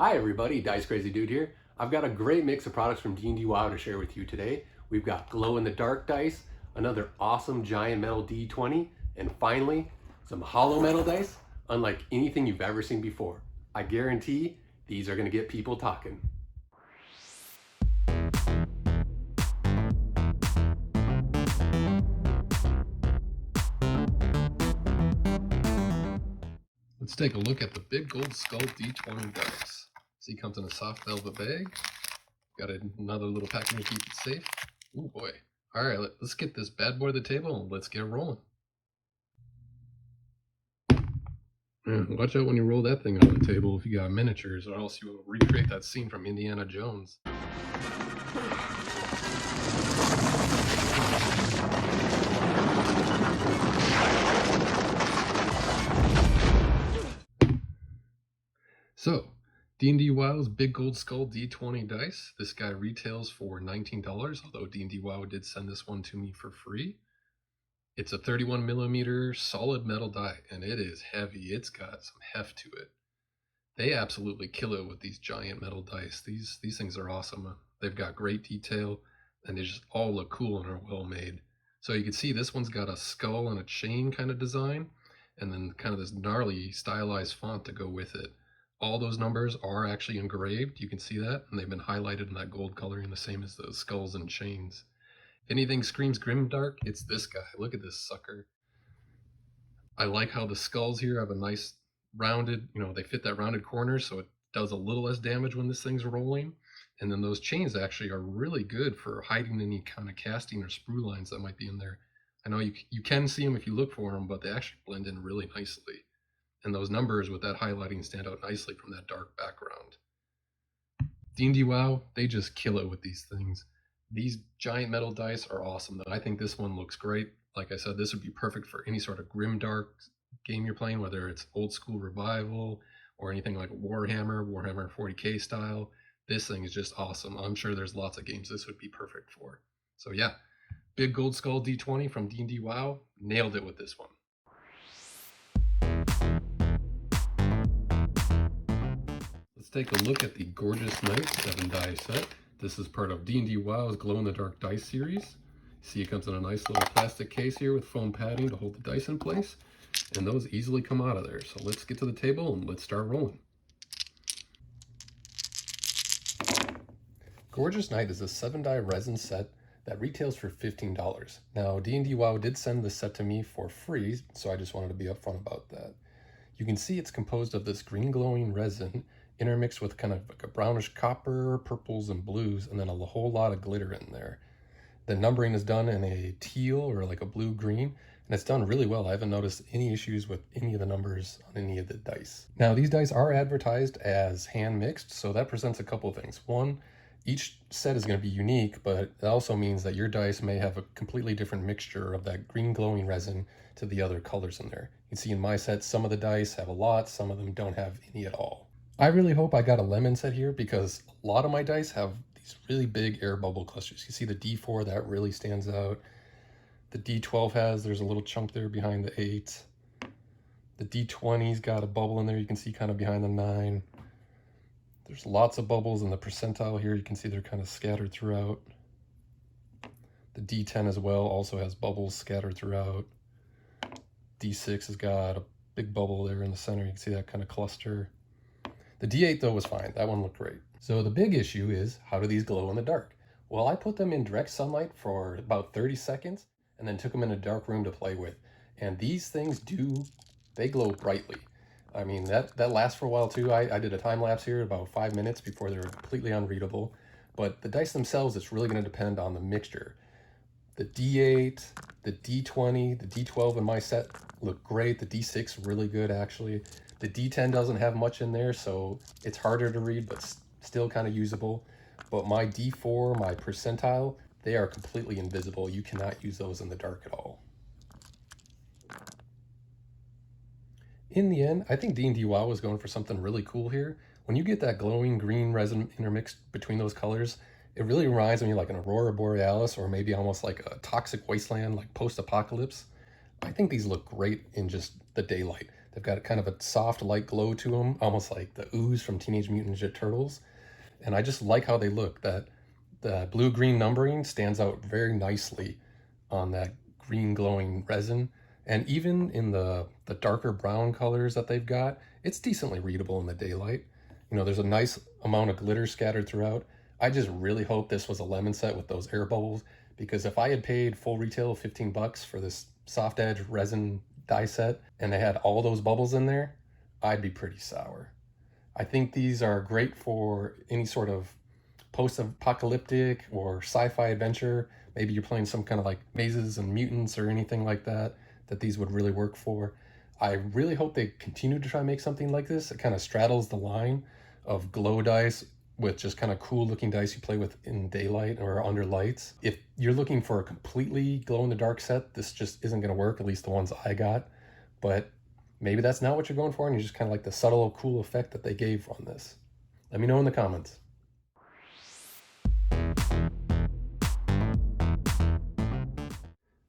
Hi everybody, Dice Crazy Dude here. I've got a great mix of products from DNDWoW to share with you today. We've got glow-in-the-dark dice, another awesome giant metal D20, and finally, some hollow metal dice, unlike anything you've ever seen before. I guarantee these are going to get people talking. Let's take a look at the big Gold Skull D20 dice. See, it comes in a soft velvet bag. Got another little packing to keep it safe. Oh boy. All right, let's get this bad boy to the table and let's get rolling. Watch out when you roll that thing on the table if you got miniatures, or else you will recreate that scene from Indiana Jones. So, DNDWoW's Big Gold Skull D20 dice. This guy retails for $19, although DNDWoW did send this one to me for free. It's a 31mm solid metal die, and it is heavy. It's got some heft to it. They absolutely kill it with these giant metal dice. These things are awesome. They've got great detail, and they just all look cool and are well made. So you can see this one's got a skull and a chain kind of design, and then kind of this gnarly stylized font to go with it. All those numbers are actually engraved. You can see that, and they've been highlighted in that gold coloring, the same as those skulls and chains. If anything screams grimdark, it's this guy. Look at this sucker. I like how the skulls here have a nice rounded, they fit that rounded corner, so it does a little less damage when this thing's rolling. And then those chains actually are really good for hiding any kind of casting or sprue lines that might be in there. I know you can see them if you look for them, but they actually blend in really nicely. And those numbers with that highlighting stand out nicely from that dark background. DNDWoW, they just kill it with these things. These giant metal dice are awesome. I think this one looks great. Like I said, this would be perfect for any sort of grimdark game you're playing, whether it's old school revival or anything like Warhammer 40K style. This thing is just awesome. I'm sure there's lots of games this would be perfect for. So yeah, Big Gold Skull D20 from DNDWoW, nailed it with this one. Let's take a look at the Gorgeous Knight 7-die set. This is part of DNDWoW's Glow-in-the-Dark Dice series. See, it comes in a nice little plastic case here with foam padding to hold the dice in place, and those easily come out of there. So let's get to the table and let's start rolling. Gorgeous Knight is a 7-die resin set that retails for $15. Now, DNDWoW did send this set to me for free, so I just wanted to be upfront about that. You can see it's composed of this green glowing resin intermixed with kind of like a brownish copper, purples, and blues, and then a whole lot of glitter in there. The numbering is done in a teal or like a blue-green, and it's done really well. I haven't noticed any issues with any of the numbers on any of the dice. Now, these dice are advertised as hand-mixed, so that presents a couple of things. One, each set is going to be unique, but it also means that your dice may have a completely different mixture of that green glowing resin to the other colors in there. You can see in my set, some of the dice have a lot, some of them don't have any at all. I really hope I got a lemon set here because a lot of my dice have these really big air bubble clusters. You see the D4, that really stands out. The D12 there's a little chunk there behind the 8. The D20's got a bubble in there, you can see kind of behind the 9. There's lots of bubbles in the percentile here. You can see they're kind of scattered throughout. The D10 as well also has bubbles scattered throughout. D6 has got a big bubble there in the center. You can see that kind of cluster. The D8 though was fine. That one looked great. So the big issue is, how do these glow in the dark? Well, I put them in direct sunlight for about 30 seconds and then took them in a dark room to play with. And these things they glow brightly. I mean, that lasts for a while too. I did a time lapse here about 5 minutes before they were completely unreadable. But the dice themselves, it's really going to depend on the mixture. The D8, the D20, the D12 in my set look great. The D6 really good actually. The D10 doesn't have much in there, so it's harder to read, but still kind of usable. But my D4, my percentile, they are completely invisible. You cannot use those in the dark at all. In the end, I think DNDWoW was going for something really cool here. When you get that glowing green resin intermixed between those colors, it really reminds me like an Aurora Borealis or maybe almost like a toxic wasteland, like post-apocalypse. I think these look great in just the daylight. They've got kind of a soft light glow to them, almost like the ooze from Teenage Mutant Ninja Turtles. And I just like how they look. That the blue-green numbering stands out very nicely on that green glowing resin. And even in the darker brown colors that they've got, it's decently readable in the daylight. There's a nice amount of glitter scattered throughout. I just really hope this was a lemon set with those air bubbles, because if I had paid full retail of 15 bucks for this soft edge resin die set and they had all those bubbles in there, I'd be pretty sour. I think these are great for any sort of post-apocalyptic or sci-fi adventure. Maybe you're playing some kind of like mazes and mutants or anything like that these would really work for. I really hope they continue to try and make something like this. It kind of straddles the line of glow dice with just kind of cool looking dice you play with in daylight or under lights. If you're looking for a completely glow in the dark set, this just isn't going to work, at least the ones I got. But maybe that's not what you're going for and you just kind of like the subtle cool effect that they gave on this. Let me know in the comments.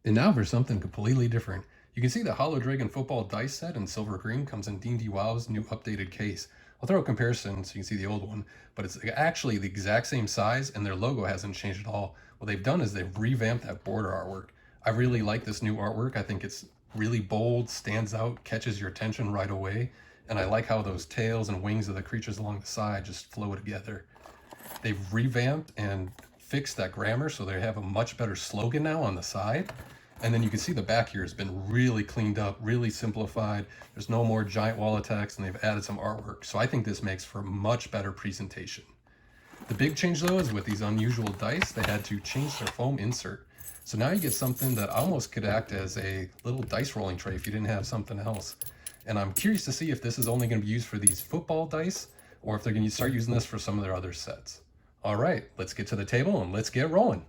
And now for something completely different. You can see the Hollow Dragon football dice set in silver green comes in D&D WoW's new updated case. I'll throw a comparison so you can see the old one, but it's actually the exact same size and their logo hasn't changed at all. What they've done is they've revamped that border artwork. I really like this new artwork. I think it's really bold, stands out, catches your attention right away, and I like how those tails and wings of the creatures along the side just flow together. They've revamped and fixed that grammar so they have a much better slogan now on the side. And then you can see the back here has been really cleaned up, really simplified. There's no more giant wall of text, and they've added some artwork. So I think this makes for a much better presentation. The big change though is with these unusual dice, they had to change their foam insert. So now you get something that almost could act as a little dice rolling tray if you didn't have something else. And I'm curious to see if this is only going to be used for these football dice, or if they're going to start using this for some of their other sets. All right, let's get to the table and let's get rolling.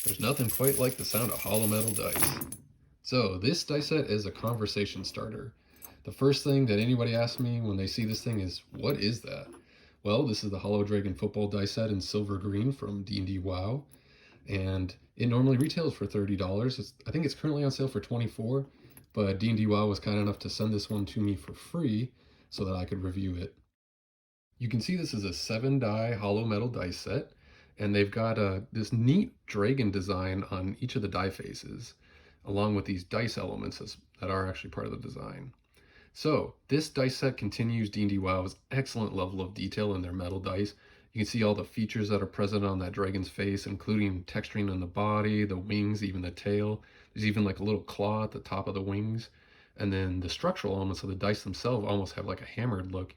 There's nothing quite like the sound of hollow metal dice. So this dice set is a conversation starter. The first thing that anybody asks me when they see this thing is, what is that? Well, this is the Hollow Dragon football dice set in silver green from D&D WoW, and it normally retails for $30. I think it's currently on sale for $24, but D&D WoW was kind enough to send this one to me for free so that I could review it. You can see this is a 7-die hollow metal dice set, and they've got this neat dragon design on each of the die faces, along with these dice elements that are actually part of the design. So this dice set continues D&D WoW's excellent level of detail in their metal dice. You can see all the features that are present on that dragon's face, including texturing on the body, the wings, even the tail. There's even like a little claw at the top of the wings. And then the structural elements of the dice themselves almost have like a hammered look.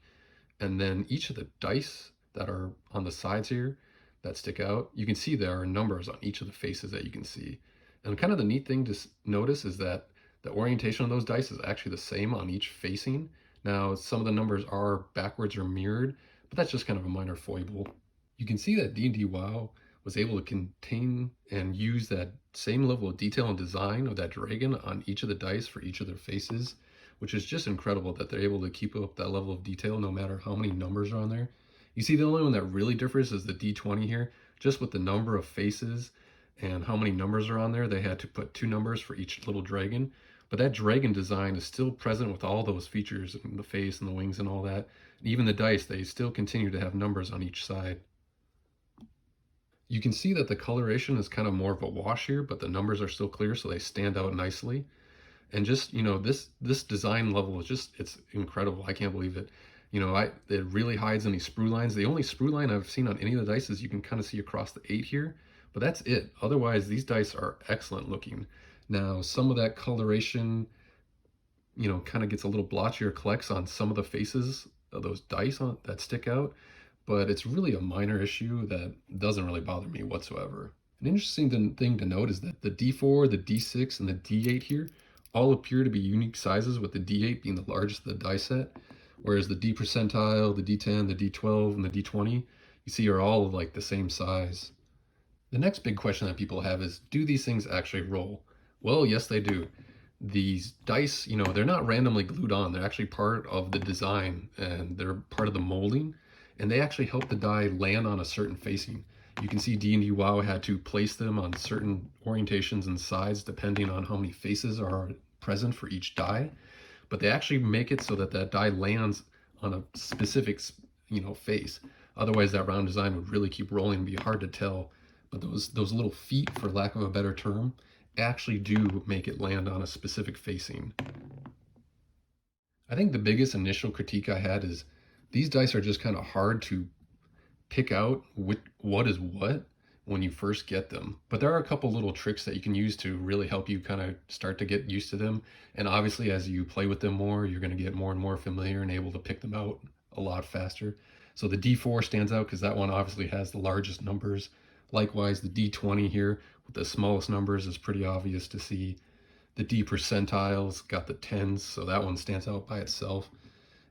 And then each of the dice that are on the sides here that stick out, you can see there are numbers on each of the faces that you can see. And kind of the neat thing to notice is that the orientation of those dice is actually the same on each facing. Now, some of the numbers are backwards or mirrored, but that's just kind of a minor foible. You can see that D&D WoW was able to contain and use that same level of detail and design of that dragon on each of the dice for each of their faces, which is just incredible that they're able to keep up that level of detail no matter how many numbers are on there. You see the only one that really differs is the D20 here, just with the number of faces and how many numbers are on there. They had to put 2 numbers for each little dragon, but that dragon design is still present with all those features, and the face and the wings and all that. And even the dice, they still continue to have numbers on each side. You can see that the coloration is kind of more of a wash here, but the numbers are still clear, so they stand out nicely. And just, this design level is just, it's incredible. I can't believe it. It really hides any sprue lines. The only sprue line I've seen on any of the dice is you can kind of see across the 8 here, but that's it. Otherwise, these dice are excellent looking. Now, some of that coloration, kind of gets a little blotchy or collects on some of the faces of those dice that stick out, but it's really a minor issue that doesn't really bother me whatsoever. An interesting thing to note is that the D4, the D6, and the D8 here all appear to be unique sizes, with the D8 being the largest of the die set, whereas the D percentile, the D10, the D12, and the D20, you see are all like the same size. The next big question that people have is, do these things actually roll? Well, yes, they do. These dice, they're not randomly glued on. They're actually part of the design, and they're part of the molding, and they actually help the die land on a certain facing. You can see D&D WoW had to place them on certain orientations and sides depending on how many faces are present for each die, but they actually make it so that that die lands on a specific, face. Otherwise, that round design would really keep rolling and be hard to tell. But those little feet, for lack of a better term, actually do make it land on a specific facing. I think the biggest initial critique I had is these dice are just kind of hard to pick out what is what when you first get them. But there are a couple little tricks that you can use to really help you kind of start to get used to them. And obviously, as you play with them more, you're going to get more and more familiar and able to pick them out a lot faster. So the D4 stands out because that one obviously has the largest numbers. Likewise, the D20 here with the smallest numbers is pretty obvious to see. The D percentiles got the 10s, so that one stands out by itself.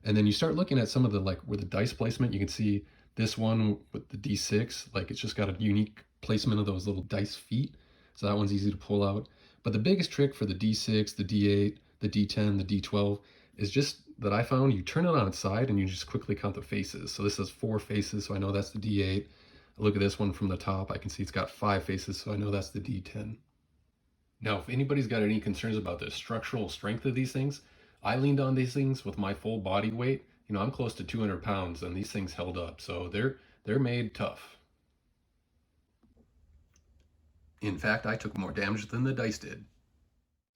And then you start looking at some of the, like, where the dice placement, you can see this one with the D6, like, it's just got a unique placement of those little dice feet. So that one's easy to pull out. But the biggest trick for the D6, the D8, the D10, the D12 is just that I found you turn it on its side and you just quickly count the faces. So this has 4 faces, so I know that's the D8. Look at this one from the top. I can see it's got 5 faces, so I know that's the D10. Now, if anybody's got any concerns about the structural strength of these things, I leaned on these things with my full body weight. I'm close to 200 pounds and these things held up. So they're made tough. In fact, I took more damage than the dice did.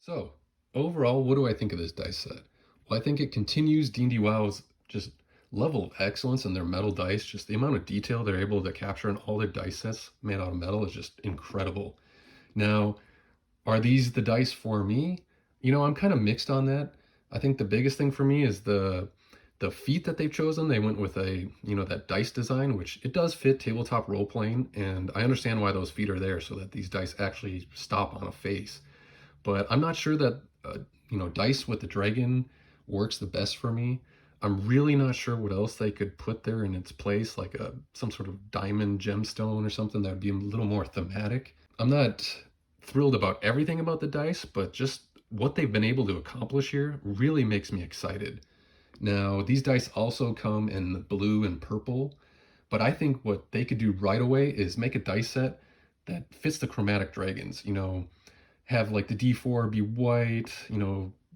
So overall, what do I think of this dice set? Well, I think it continues D&D WoW's just level of excellence in their metal dice. Just the amount of detail they're able to capture in all their dice sets made out of metal is just incredible. Now, are these the dice for me? I'm kind of mixed on that. I think the biggest thing for me is the feet that they've chosen. They went with that dice design, which it does fit tabletop role-playing, and I understand why those feet are there, so that these dice actually stop on a face. But I'm not sure that, dice with the dragon works the best for me. I'm really not sure what else they could put there in its place, like some sort of diamond gemstone or something that would be a little more thematic. I'm not thrilled about everything about the dice, but just what they've been able to accomplish here really makes me excited. Now, these dice also come in blue and purple, but I think what they could do right away is make a dice set that fits the chromatic dragons. Have like the D4 be white,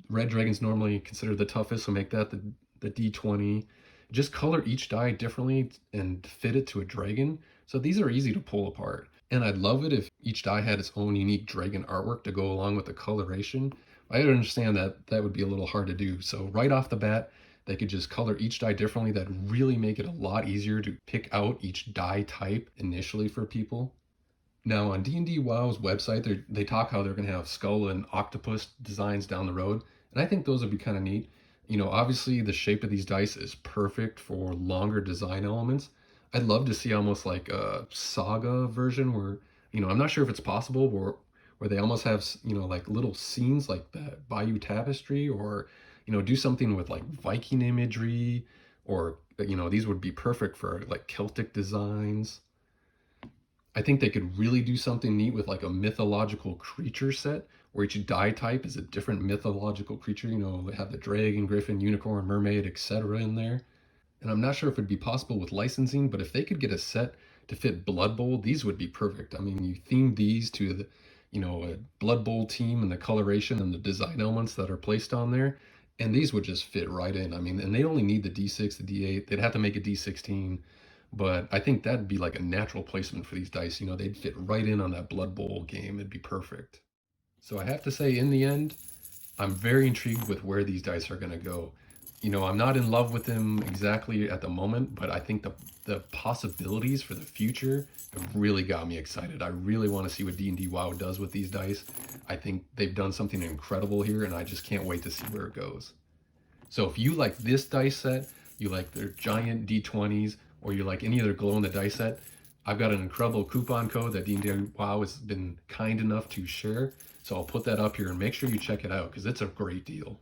red dragons normally considered the toughest, so make that the D20. Just color each die differently and fit it to a dragon. So these are easy to pull apart. And I'd love it if each die had its own unique dragon artwork to go along with the coloration. I understand that that would be a little hard to do. So right off the bat, they could just color each die differently. That'd really make it a lot easier to pick out each die type initially for people. Now on D&D WoW's website, they talk how they're going to have skull and octopus designs down the road. And I think those would be kind of neat. Obviously the shape of these dice is perfect for longer design elements. I'd love to see almost like a saga version where, I'm not sure if it's possible, where they almost have, like little scenes like the Bayou Tapestry, or, do something with like Viking imagery, or, these would be perfect for like Celtic designs. I think they could really do something neat with like a mythological creature set where each die type is a different mythological creature. They have the dragon, griffin, unicorn, mermaid, etc. in there. And I'm not sure if it'd be possible with licensing, but if they could get a set to fit Blood Bowl, these would be perfect. I mean, you theme these to the, a Blood Bowl team and the coloration and the design elements that are placed on there, and these would just fit right in. I mean, and they only need the D6, the D8. They'd have to make a D16, but I think that'd be like a natural placement for these dice. They'd fit right in on that Blood Bowl game. It'd be perfect. So I have to say, in the end, I'm very intrigued with where these dice are going to go. I'm not in love with them exactly at the moment, but I think the possibilities for the future have really got me excited. I really want to see what D&D WoW does with these dice. I think they've done something incredible here, and I just can't wait to see where it goes. So if you like this dice set, you like their giant D20s, or you like any other glow-in-the-dice set, I've got an incredible coupon code that D&D WoW has been kind enough to share. So I'll put that up here, and make sure you check it out because it's a great deal.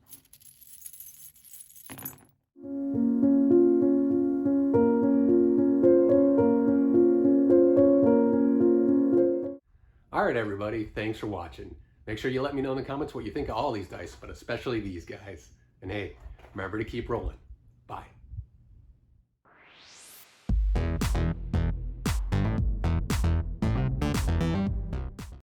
All right, everybody, thanks for watching. Make sure you let me know in the comments what you think of all these dice, but especially these guys. And hey, remember to keep rolling. Bye.